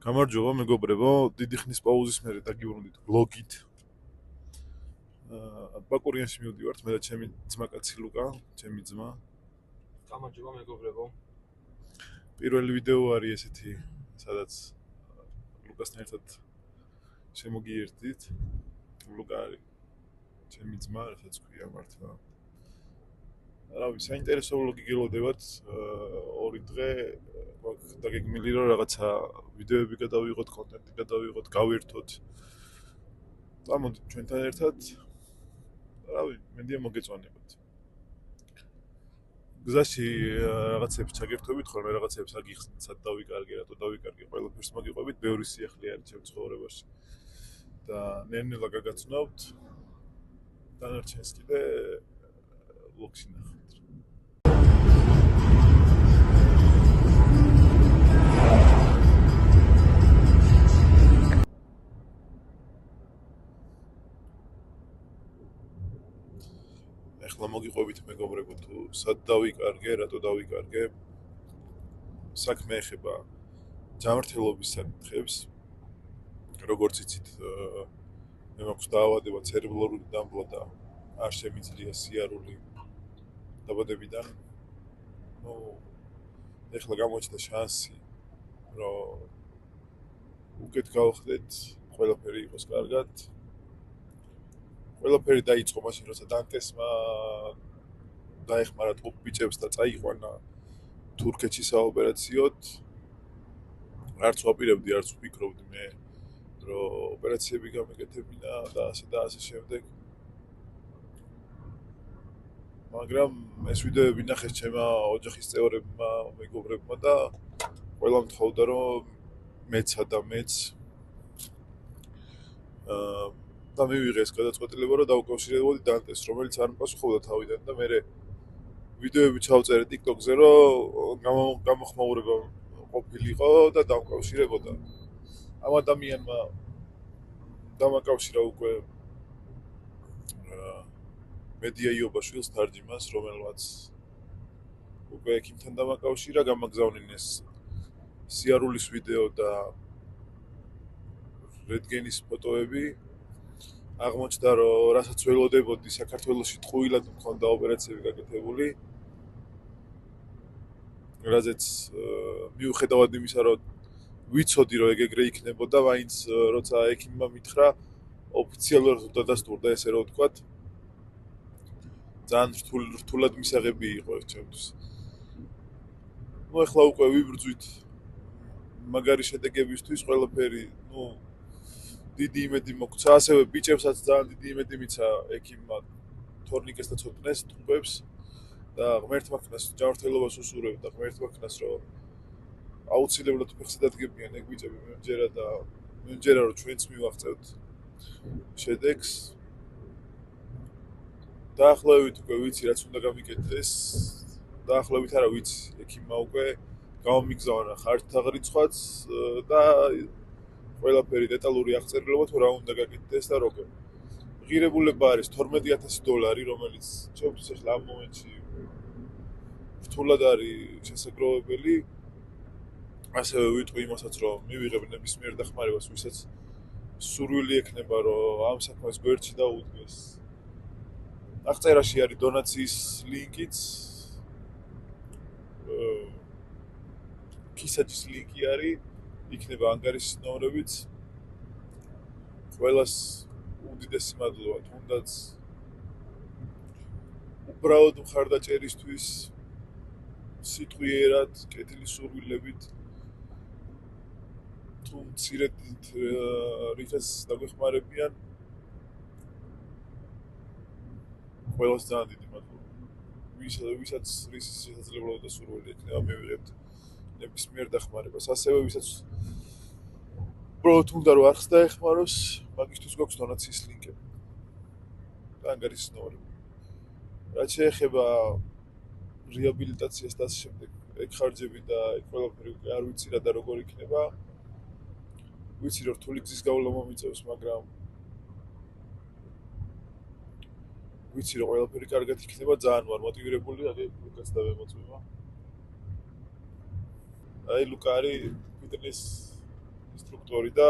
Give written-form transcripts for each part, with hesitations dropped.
გამარჯობა მეგობრებო, დიდი ხნის პაუზის მერე დაგიბრუნდით ბლოგით. ბაკურიანში მივდივართ, მე და ჩემი ძმაკაცი ლუკა, ჩემი ძმა. გამარჯობა მეგობრებო. პირველი ვიდეო არის ესეთი, სადაც ლუკასთან ერთად შემოგიერთდით. ლუკა არის ჩემი ძმა, რასაც ქვია მართლა. რავი, საინტერესო ბლოგი გელოდებათ. ორი დღე დაგეგმილი რომ რაღაცა ვიდეოები გადავიღოთ, კონტენტი გადავიღოთ, გავერთოთ. დამოდით ჩვენთან ერთად. რავი, მენდია მოგეწონებათ. გზაში რაღაცებს ჩაგერთვებით, ხოლმე რაღაცებს აგიხსნით, სად დავიკარგე, რატო დავიკარგე, ყველაფერს მოგიყვებით, ბევრი სიახლე არის ჩემ ცხოვრებაში. და ნელ-ნელა გაგაცნობთ. დანარჩენს კიდე ბლოგში ნახავთ. ახლა მოგიყვებით მეგობრებო, თუ სად დავიკარგე, რატო დავიკარგე. საქმე ეხება ჯანმრთელობის საკითხებს. როგორც იცით, მე მაქვს დაავადება ცერებრალური დამბლა და არ შემიძლია სიარული დაბადებიდან. ახლა გამოჩნდა შანსი, რომ უკეთ გავხდეთ, ყველაფერი იყოს კარგად. ყველაფერი დაიწყო მაშინ, როცა დანტესმა დაეხმარა ტყუპ ბიჭებს და წაიყვანა თურქეთში საოპერაციოდ. არც ვაპირებდი, არც ვფიქრობდი მე, რომ ოპერაციები გამეკეთებინა და ასე შემდეგ. მაგრამ ეს ვიდეოები ნახეს ჩემმა ოჯახის წევრებმა, მეგობრებმა და ყველამ თხოვდა, რომ მეცა და მეც და მივიღე ეს გადაწყვეტილება, რომ დავუკავშირებოდი დანტეს, რომელიც არ მპასუხობდა თავიდან და მე ვიდეოები ჩავწერე TikTok-ზე, რომ გამოხმაურება ყოფილიყო და დავკავშირებოდა. ამ ადამიანმა დამაკავშირა უკვე მედია იობაშვილს თარჯიმანს, რომელმაც უკვე ექიმთან დამაკავშირა, გამაგზავნინეს სიარულის ვიდეო და რენტგენის ფოტოები. აღმოჩნდა, რომ რასაც ველოდებოდი, საქართველოში ტყუილად მქონდა ოპერაციები გაკეთებული. რაზეც მიუხედავად იმისა, რომ ვიცოდი, რომ ეგრე იქნებოდა, მაინც როცა ექიმმა მითხრა, ოფიციალურად დადასტურდა, ესე რომ ვთქვათ. ძალიან რთულად მისაღები იყო ეს ჩემთვის. ახლა უკვე ვიბრძვით მაგარი შედეგებისთვის, ყველაფერი, დიდი იმედი მოგცა, ასევე ბიჭებსაც ძალიან დიდი იმედი მიცა ექიმმა თორნიკეს და ცოტნეს ტყუპებს და ღმერთმა ქნას ჯანმრთელობას უსურვებ და ღმერთმა ქნას, რომ აუცილებლად ფეხზე დადგებიან ეგ ბიჭები მე მჯერა, რომ ჩვენც მივაღწევთ შედეგს. დაახლოებით უკვე ვიცი, რაც უნდა გამიკეთდეს. დაახლოებით არა ვიცი, ექიმმა უკვე გამომიგზავნა ხარჯთა რიცხვაც და ყველაფერი დეტალური აღწერილობა თუ რა უნდა გაკეთდეს და როგორ. ღირებულება არის $12,000, რომელიც ჩემთვის ახლა ამ მომენტში რთულად არის შესაძლებელი. ასევე ვიტყვი იმასაც, რომ მივიღებ ნებისმიერ დახმარებას, ვისაც სურვილი ექნება, რომ ამ საქმეს გვერდში დაუდგეს. აღწერაში არის დონაციის ლინკიც. კისაჯის ლინკი არის, იქნება ანგარიშის ნომრებიც. ყველას უდიდესი მადლობა, თუნდაც უბრალოდ მხარდაჭერისთვის, სიტყვიერად, კეთილი სურვილებით, თუ მცირედ რითაც დაგვეხმარებიან. ყველას ძალიან დიდი მადლობა. ვისაც რის შესაძლებლობა და სურვილი ექნება, მივიღებთ ნებისმიერ დახმარებას. ასევე ვისაც უბრალოდ უნდა რომ არხს დაეხმაროს, მაგისთვის გვაქვს დონაციის ლინკები და ანგარიშის ნომრები. რაც შეეხება რეაბილიტაციას და ასე შემდეგ, ეგ ხარჯები და ეგ ყველაფერი უკვე არ ვიცი რა და როგორ იქნება. ვიცი რომ რთული გზის გავლა მომიწევს, მაგრამ ვიცი რომ ყველაფერი კარგად იქნება, ძალიან ვარ მოტივირებული, ლუკას დავემოწმება. აი ლუკა არის ფიტნეს ინსტრუქტორი და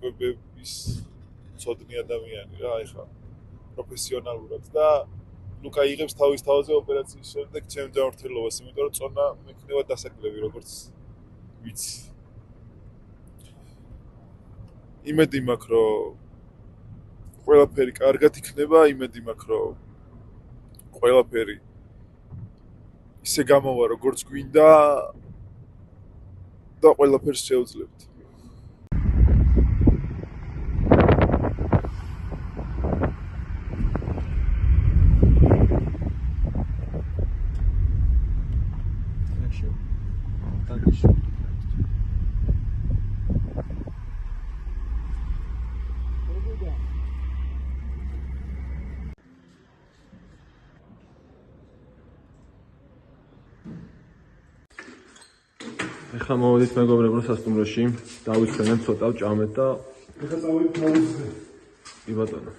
კვებების ცოდნი ადამიანი რა, ეხლა პროფესიონალურად და გაიღებს თავის თავზე ოპერაციის შემდეგ ჩემ ჯანმრთელობას, იმიტომ რომ წონა მექნება დასაკლები, როგორც ვიცი. იმედი მაქვს, რომ ყველაფერი კარგად იქნება, იმედი მაქვს, რომ ყველაფერი ისე გამოვა, როგორც გვინდა და ყველაფერს შევძლებთ. ეხლა მოვედით მეგობრებო სასტუმროში, დავიცხენებ ცოტა ვჭამეთ და ეხლა წავიდით მოვუძე. კი ბატონო.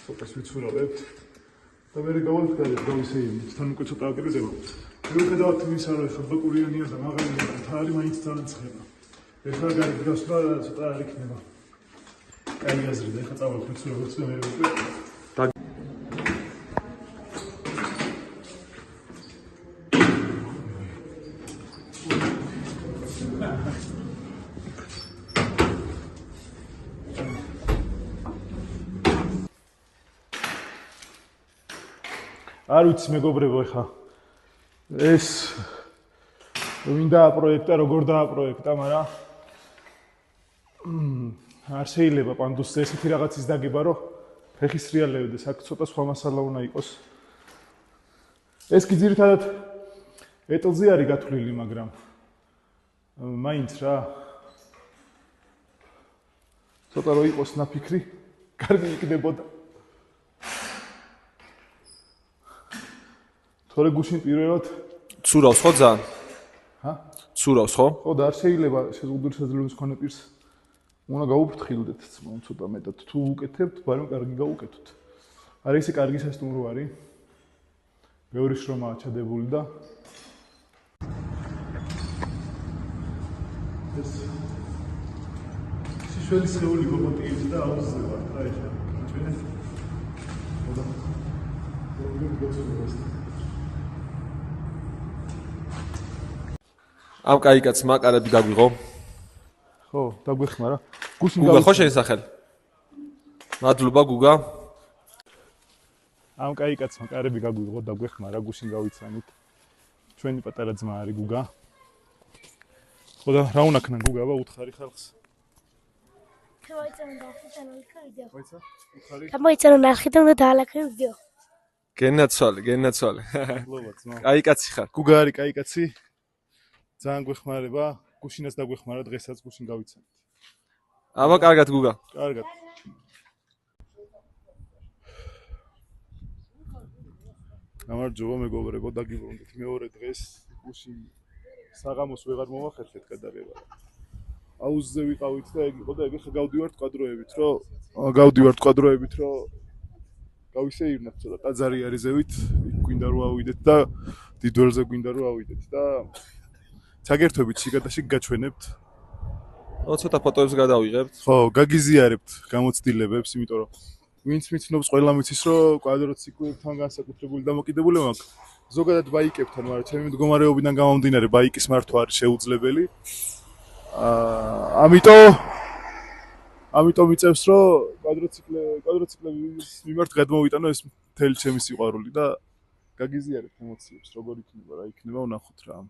ცოტას ვიცურავებთ და მე გავახდარებ გავისეირნით, თან უკვე ცოტა აკრიზება. მიუხედავად იმისა, რომ ეხლა ბაკურიანია და მაღალია და თარი მაინც ძალიან ცხება. ეხლა გარეთ გასვლა ცოტა არ იქნება. კაი აზრია, ეხლა წავიდით ვიცურავებთ და მე უკვე არ ვიცი მეგობრებო ეხა ეს ვინ დააპროექტა, როგორ დააპროექტა, მაგრამ არ შეიძლება პანდუს ესეთი რაღაცის დაგება, რომ ფეხის რეალებდეს, აქ ცოტა სხვა მასალა უნდა იყოს. ეს კი ძირითადად ეტლზე არის გათვლილი, მაგრამ მაინც რა ცოტა რო იყოს ნაფიქრი, კარგი იქნებოდა. თორე გუშინ პირველად ცურავს ხო ძალიან? ჰა? ცურავს ხო? ხო და არ შეიძლება შეზღუდული შესაძლებლობის მქონე პირს უნდა გაუფრთხილდეთ ცოტა მეტად. თუ უკეთებთ, ბარემ კარგი გაუკეთოთ. არის ისე კარგი სასტუმრო არის. ბევრი შრომაა ჩადებული და ეს სიშველი სხეული გოგოტიებს და აუზდება რა ეხლა. ჩვენეს და ამ კაი კაცმა კარები გაგვიღო. ხო, დაგვეხმარა. გუშინ გუგა ხო შეისახელ? მადლობა გუგა. ამ კაი კაცმა კარები გაგვიღო, დაგვეხმარა, გუშინ გავიცანით. ჩვენი პატარა ძმა არის გუგა. ხო და რა უნდა ქნა გუგა, უთხარი ხალხს. გამოიწერო ნახე და უნდა დაალაგე ვიდეო. გენაცვალე. ლობა ძმა. კაი კაცი ხარ. გუგა არის კაი კაცი. ძალიან გვეხმარება, გუშინაც დაგვეხმარა, დღესაც გუშინ გავიცანით. აბა კარგად გუგა. კარგად. გამარჯობა მეგობრებო, დაგიბრუნდით მეორე დღეს. გუშინ საღამოს ვეღარ მომახერხეთ გადაღება. აუზზე ვიყავით და ეგ იყო და ეგ ხა გავდივართ კვადროებით, რომ გავისეირნათ ცოტა ტაძარი არის ზევით, გვინდა რომ ავიდეთ და დიდველზე გვინდა რომ ავიდეთ და ჩაგერთვებით შიგადაშიგ გაჩვენებთ. ცოტა ფოტოებს გადავიღებთ. ხო, გაგიზიარებთ გამოცდილებებს, იმიტომ რომ ვინც მიცნობს, ყველა მიცის, რომ კვადროციკლებთან განსაკუთრებული დამოკიდებულება მაქვს. ზოგადად ბაიკებთან, მაგრამ ჩემი მდგომარეობიდან გამომდინარე ბაიკის მართვა არის შეუძლებელი. ამიტომ იწევს, რომ კვადროციკლების მიმართ გადმოვიტანო ეს მთელი ჩემი სიყვარული და გაგიზიარებთ ემოციებს, როგორ იქნება, რა იქნება, ვნახოთ რა.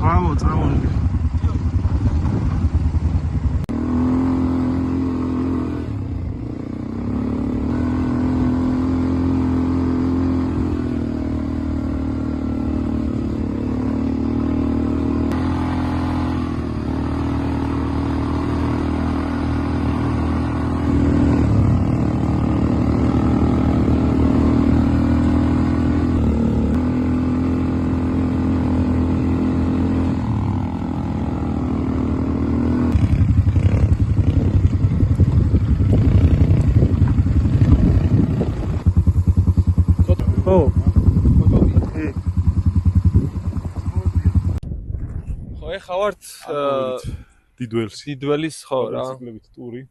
Bravo. ჩავართ დიდველის ხო რა. ციკლებით ტური.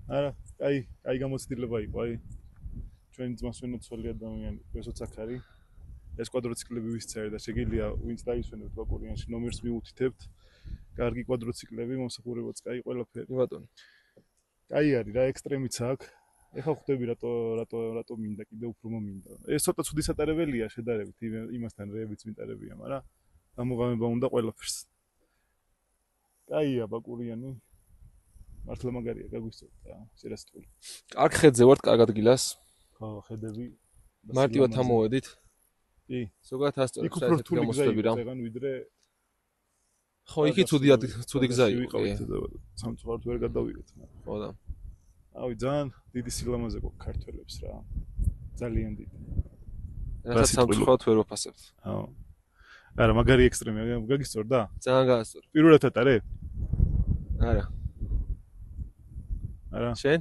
არა, აი გამოცდილება იყო, აი ჩვენი ძმას ვენოცვალი ადამიანი, ესოც აქ არის. ეს კვადროციკლები ვისწერე და შეგიძლია ვინც დაისვენებთ ბაკურიანში ნომერს მიუთითებთ. კარგი კვადროციკლები, მომსახურებაც კაი ყველაფერი. ბატონო. კაი არის რა ექსტრემიც აქვს. ეხლა ხვდები რატო მინდა კიდე უფრო მომინდა. ეს ცოტა ცუდი სატარებელია შედარებით იმასთან რეებიც მიტარებია, მაგრამ გამოღამება უნდა ყველაფერს. კაია ბაკურიანი. მართლა მაგარია, გაგვისწორდა შერასტული. კარგ ხედზე ვართ, კარგ ადგილას. ხო, ხედები. მარტივად ამოვედით. კი. ზოგადად ასწორებს იქ უფრო რთული გამოსვლები რა. ვიდრე ხო, იქი ცუდი გზა იყო. სამწუხაროდ ვერ გადავიღეთ. ხო და. ავი ძალიან დიდი სილამაზე გვაქვს ქართველებს რა. ძალიან დიდი. რასაც სამწუხაროდ ვერ ვაფასებთ. ხო. არა, მაგარი ექსტრემია, გაგისწორდა? ძალიან გაასწორე. პირველად ატარე? არა. არა. შენ?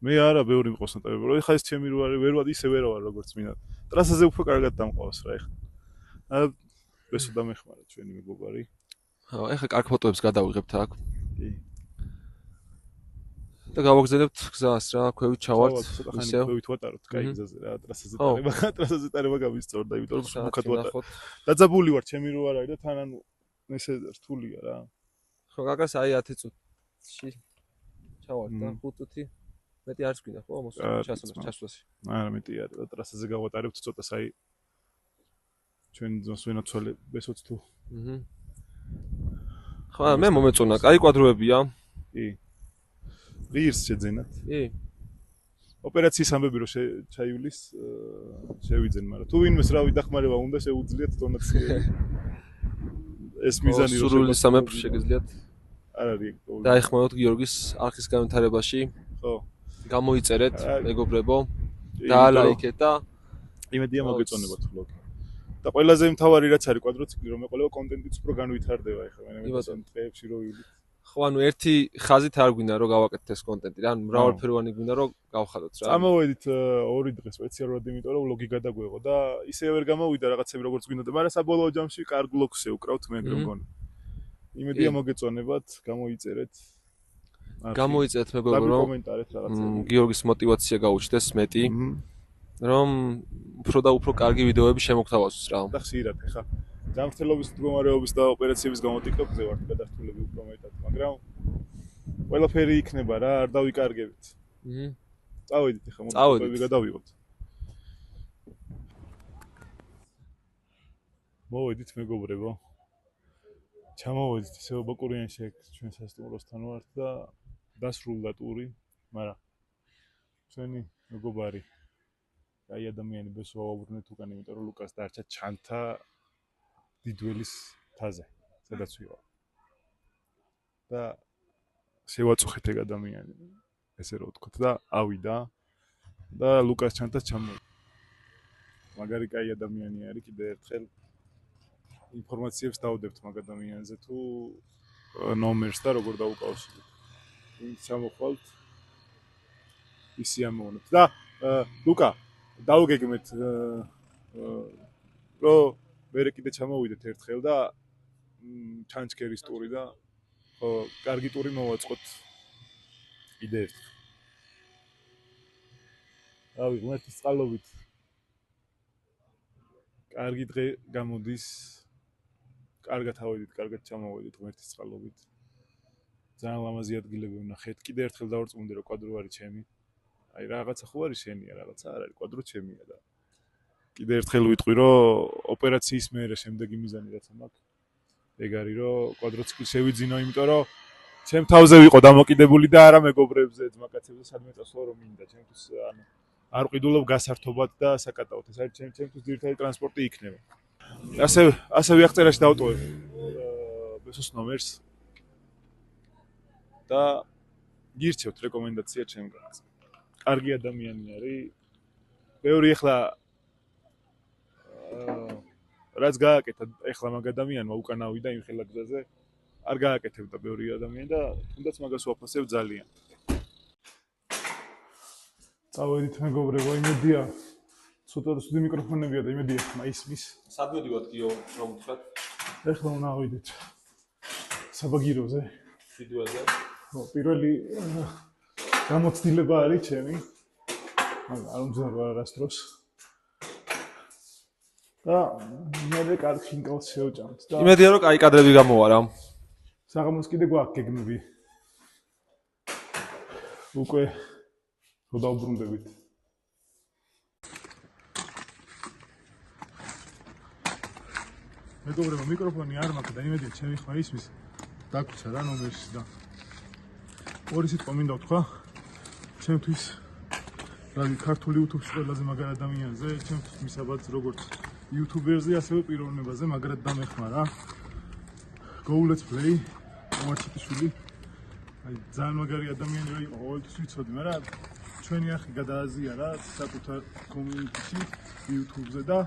მე არა, ბევრი მყავს ნატარები. ეხლა ეს ჩემი რო არის, ვერ ისე ვერ ვარ როგორც მინდა. ტრასაზე უფრო კარგად დამყავს რა ეხლა. აა ესო დამეხმარა ჩვენი მეგობარი. ხო, ეხლა კარგ ფოტოებს გადავიღებთ აქ. კი. და გავაგზავნებთ გზას რა, ქვევით ჩავართ. ისევ ქვევით ვატაროთ, კაი გზაზე რა, ტრასაზე ტარება გამისწორდა, იმიტომ რომ მუქად ვატაროთ. დაძაბული ვარ, ჩემი რო არ არის და თან ანუ ესე რთულია რა. ხო, გაგას აი 10 წუთში ჩავართ და 5 წუთი მეტი არც გვინდა ხო ჩასვლაში. არა, მეტი არა და ტრასაზე გავატარებთ ცოტა საი ჩვენ ძმას ვენოცვალე ესოც თუ. ხო, მე მომეწონა, კაი კვადროებია. კი. ღირს შეძენათ. კი. ოპერაციის ამბები რო ჩაივლის შევიძენ, მაგრამ თუ ვინმეს რავი დახმარება უნდა შეუძლიათ დონაცია. ეს მიზანი რო სურვილი სამეფო შეგიძლიათ. არ არის. დაეხმაროთ გიორგის არხის განვითარებაში. ხო. გამოიწერეთ, მეგობრებო. დაალაიქეთ და იმედია მოგეწონებათ vlog-ი. და ყველაზე მთავარი რაც არის კვადროციკლი, რომ ეყოლება კონტენტიც უფრო განვითარდება ეხლა მე დღეებში რო ვივლით. ხო, ანუ ერთი ხაზით არ გვინდა რომ გავაკეთეთ ეს კონტენტი რა, ანუ მრავალფეროვანი გვინდა რომ გავხადოთ რა. წამოვედით 2 დღე სპეციალურად იმიტომ რომ vlog-ი გადაგვეღო და ისე ვერ გამოვიდა რაღაცები როგორც გვინდოდა, მაგრამ საბოლოო ჯამში კარგ vlog-ს ევკრავთ მე მგონი. იმედია მოგეწონებათ, გამოიწერეთ. გამოიწერეთ მეგობრებო რომ კომენტარეთ რაღაცები. გიორგის мотиваცია გაუჩნდეს მეტი. რომ უფრო და უფრო კარგი ვიდეოები შემოგთავაზოს რა. და ხშირად ეხა გამართლობის მდგომარეობის და ოპერაციების გამო TikTok-ზე ვართ გადართულები უფრო მეტად, მაგრამ ყველაფერი იქნება რა, არ დავიკარგებით. წავედით ეხა მოდები გადავიღოთ. მოვედით მეგობრებო. ჩამოვედით ისევ ბაკურიანში ჩვენ სასტუმროსთან ვართ და დასრულდა ტური, მაგრამ ჩვენი მეგობარი აი ადამიანი ბესო აუბრუნეთ უკან, იმიტომ რომ ლუკას დარჩა ჩანთა დიდველის თაზე, სადაც ვიყავ. და შევაწუხეთ ეგ ადამიანი, ესე რომ ვთქვათ და ავიდა და ლუკას ჩანთას ჩამოვიდა. მაგარი კაი ადამიანი არის, კიდე ერთხელ ინფორმაციებს დავდებთ მაგ ადამიანზე თუ ნომერს და როგორ დავუკავშიროთ. ვინც ჩამოხვალთ ისი ამოვნებთ. და ლუკა დავგეგმეთ რომ მერე კიდე ჩამოვიდეთ ერთხელ და ჩანჩქერის ტური და ხო, კარგი ტური მოვაწყოთ კიდე ერთხელ. რავი, ღმერთის წყალობით კარგი დღე გამოდის. კარგად ავედით, კარგად ჩამოვედით ღმერთის წყალობით. ძალიან ლამაზი ადგილები ვნახეთ. კიდე ერთხელ დავარწმუნდი რომ კვადრო არის ჩემი. აი რაღაცა ხო არის შენია, რაღაცა არ არის, კვადრო ჩემია და კიდე ერთხელ ვიტყვი რომ ოპერაციის მერე შემდეგი მიზანი რაც მაქვს ეგ არის რომ კვადროციკლი შევიძინო, იმიტომ რომ ჩემ თავზე ვიყო დამოკიდებული და არა მეგობრებზე, ძმაკაცებზე, სადმე წასვლა რომ მინდა, ჩემთვის ანუ არ ვყიდულობ გასართობად და საკატაოდ, ეს არის ჩემთვის ძირითადი ტრანსპორტი იქნება. ასე ვიახწერაში დავტოვებ ბესოს ნომერს და გირჩევთ რეკომენდაცია ჩემგანაც. კარგი ადამიანი არის. ბევრი ეხლა რაც გააკეთა ეხლა მაგ ადამიანმა უკან ავიდა იმ ხელა გზაზე, არ გააკეთებდა ბევრი ადამიანი და თუნდაც მაგას ვაფასებ ძალიან. წავედით მეგობრებო, იმედია ცოტა ცუდი მიკროფონებია და იმედია ხმა ისმის. სად მოდივართ გიო რომ ვთქვათ? ეხლა უნდა ავიდეთ. საბაგიროზე. ვიდეოზე. ხო, პირველი გამოცდილება არის ჩემი. მაგრამ არ უმძიმებია არასდროს. და მე კარგ შინკალს შევჭამთ და იმედია რომ კაი კადრები გამოვა რა. საღამოს კიდე გვაქვს გეგმები. უკვე რო დავბრუნდებით. მეგობრებო, მიკროფონი არ მაქვს და იმედია ჩემი ხმა ისმის. დაგვიცა რა ნომერში და ორი სიტყვა მინდა ვთქვა ჩემთვის რა ქართული YouTube-ში ყველაზე მაგარ ადამიანზე, ჩემთვის მისაბაძ როგორც YouTuber-ზე, ასევე პიროვნებაზე მაგრად დამეხმა რა. Go let's play. მოაჩიტიშვილი. აი ძალიან მაგარი ადამიანი რა იყო, ყოველთვის ვიცოდი, მაგრამ ჩვენი ახი გადააზია რა საკუთარ community-ში YouTube-ზე და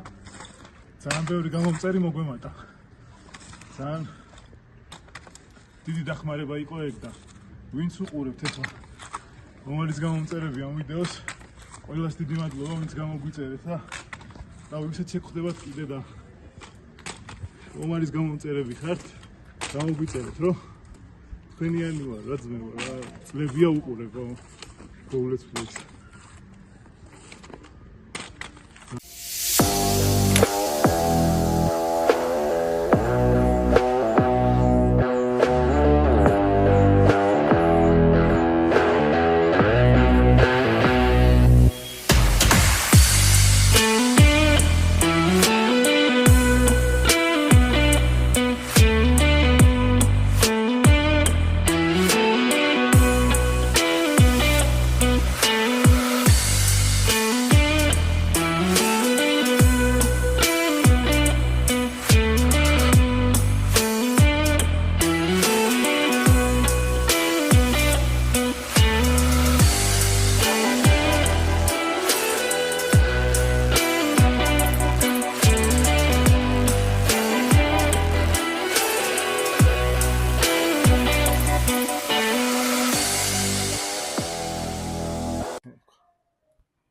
ძალიან ბევრი გამომწერი მოგვემატა. ძალიან დიდი დახმარება იყო ეგ და ვინც უყურებთ ეხლა რომელიც გამომწერები ამ ვიდეოს ყველას დიდი მადლობა ვინც გამოგვიწერეთ და ვისაც შეგხვდებათ კიდე და რომელიც გამომწერები ხართ გამოგვიწერეთ რომ თქვენიანი ვარ რა ძმებო რა წლებია უყურებ Let's Play.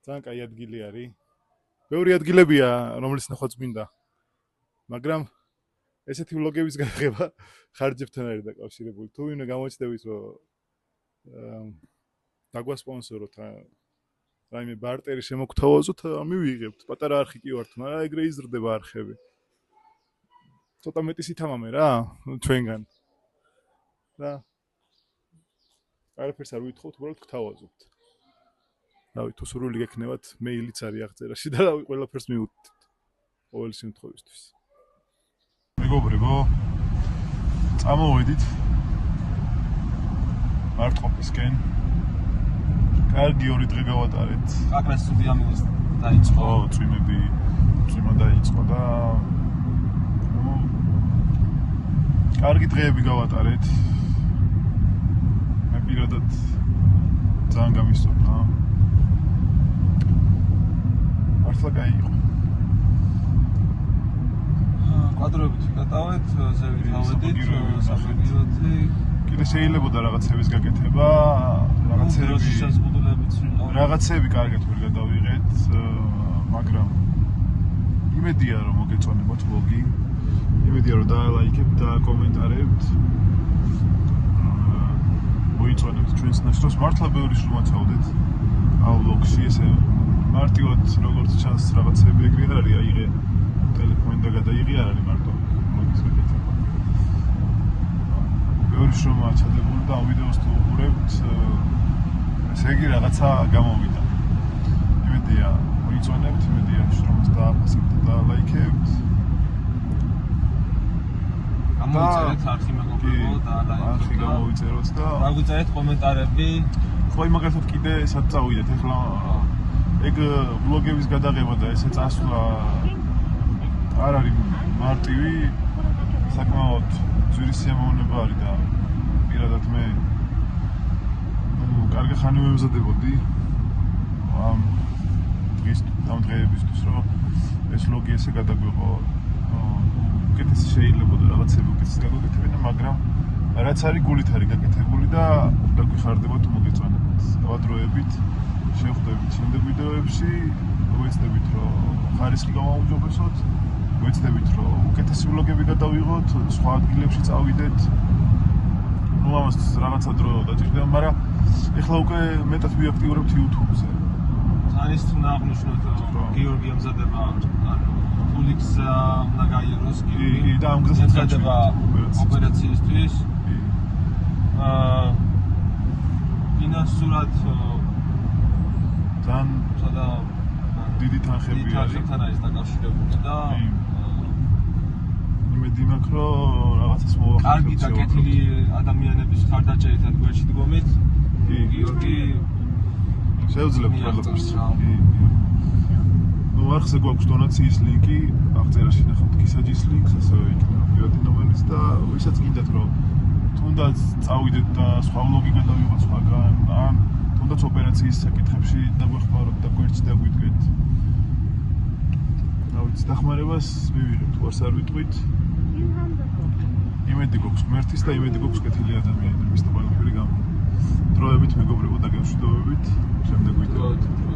ძალიან კაი ადგილი არის. ბევრი ადგილებია, რომელიც ნახვაც მინდა. მაგრამ ესეთი ვლოგების გაღება ხარჯებთან არის დაკავშირებული. თუ ვინმე გამოჩნდებით, რომ დაგვასპონსოროთ რაიმე ბარტერი შემოგთავაზოთ, მივიღებთ. პატარა არხი კი ვართ, მაგრამ ეგრე იზრდება არხები. ცოტა მეტი სითამამე რა, ჩვენგან. და არაფერს არ ვითხოვთ, უბრალოდ გთავაზობთ. რავი, თუ სურვილი გექნებათ, მეილიც არის აღწერაში და რავი, ყველაფერს მივუწევთ. ყოველი შემთხვევისთვის. მეგობრებო, წამოვედით მარტყოფისკენ. კარგი 2 დღე გავატარეთ. აგრესიული ამილოს დაიწყო. ხო, წვიმა დაიწყო და კარგი დღეები გავატარეთ. მე პირადად ძალიან გამისწორდა. მართლა კაი იყო. კვადრებით ვიკატავეთ, ზევით ავედით, საბაგიროთი. კიდე შეიძლებოდა რაღაცების გაკეთება, რაღაცები კარგად ვერ გადავიღეთ, მაგრამ იმედია რომ მოგეწონებათ ვლოგი. იმედია რომ დაალაიქებთ და კომენტარებთ. მოიწონებთ ჩვენს ნაშრომს. მართლა ბევრი შრომაცავდეთ ამ ვლოგში, ესე მარტივად როგორც ჩანს რაღაცები ეგრე არ არის, აიღე ტელეფონი და გადაიღე არ არის მარტო ვლოგის გაკეთება. ბევრი შრომაა ჩადებული და ამ ვიდეოს თუ უყურებთ, ესე იგი რაღაცა გამოვიდა. იმედია მოიწონებთ, იმედია შრომას დააფასებთ და დაალაიქებთ. გამოიწერეთ არხი მეგობრებო და არხი გამოიწეროთ და დაგვიწერეთ კომენტარები. ხო, მაგალითად კიდე სად წავიდეთ ახლა ეგ ვლოგების გადაღება და ესე წასვლა არ არის მარტივი, საკმაოდ ძვირი სიამოვნება არის და პირადად მე კარგი ხანი ვემზადებოდი ამ დღეებისთვის, რომ ეს ვლოგი ესე გადაგვიყო. უკეთესი შეიძლება და რაღაცები უკეთესი გაგაკეთებინა, მაგრამ რაც არის გულით არის გაკეთებული და დაგვიხარდება თუ მოგეწონებთ. დავადროებით, შევხვდებით შემდეგ ვიდეოებში, ვეცდებით რომ ხარისხი გავაუმჯობესოთ, ვეცდებით რომ უკეთესი ვლოგები გადავიღოთ, სხვა ადგილებში წავიდეთ ნუ ამას რაღაცა დრო დაჭირდება, მაგრამ ეხლა უკვე მეტად ვიაქტიურებთ YouTube-ზე. არის თუ აღნიშნოთ გიორგი ამზადება ფულიქს უნდა გაიაროს კი და ამ გზას ამზადება ოპერაციისთვის ფინანსურად ძალიან სადა დიდი თანხები არის არის დაკავშირებული და იმედი მაქვს რომ რაღაცას მოვახერხებთ. კარგი დაკეთილი ადამიანების ხარდაჭერით გვერდში დგომით გიორგი შეუძლებს ყველაფერს. ნუ არხზე გვაქვს დონაციის ლინკი, აღწერაში ნახავთ გისაჯის ლინკს, ასევე პირადი ნომერიც და ვისაც გინდათ რომ თუნდაც წავიდეთ და სხვა ვლოგი გადავიღოთ სხვაგან, ან თუნდაც ოპერაციის საკითხებში დაგვეხმაროთ და გვერდში დაგვიდგეთ. რა ვიცი, დახმარებას მივიღებთ, უარს არ ვიტყვით. იმედი გვაქვს ღმერთის და იმედი გვაქვს კეთილი ადამიანების და ყველაფერი გამო. დროებით მეგობრებო და გემშვიდობებით. შემდეგ ვიდეო.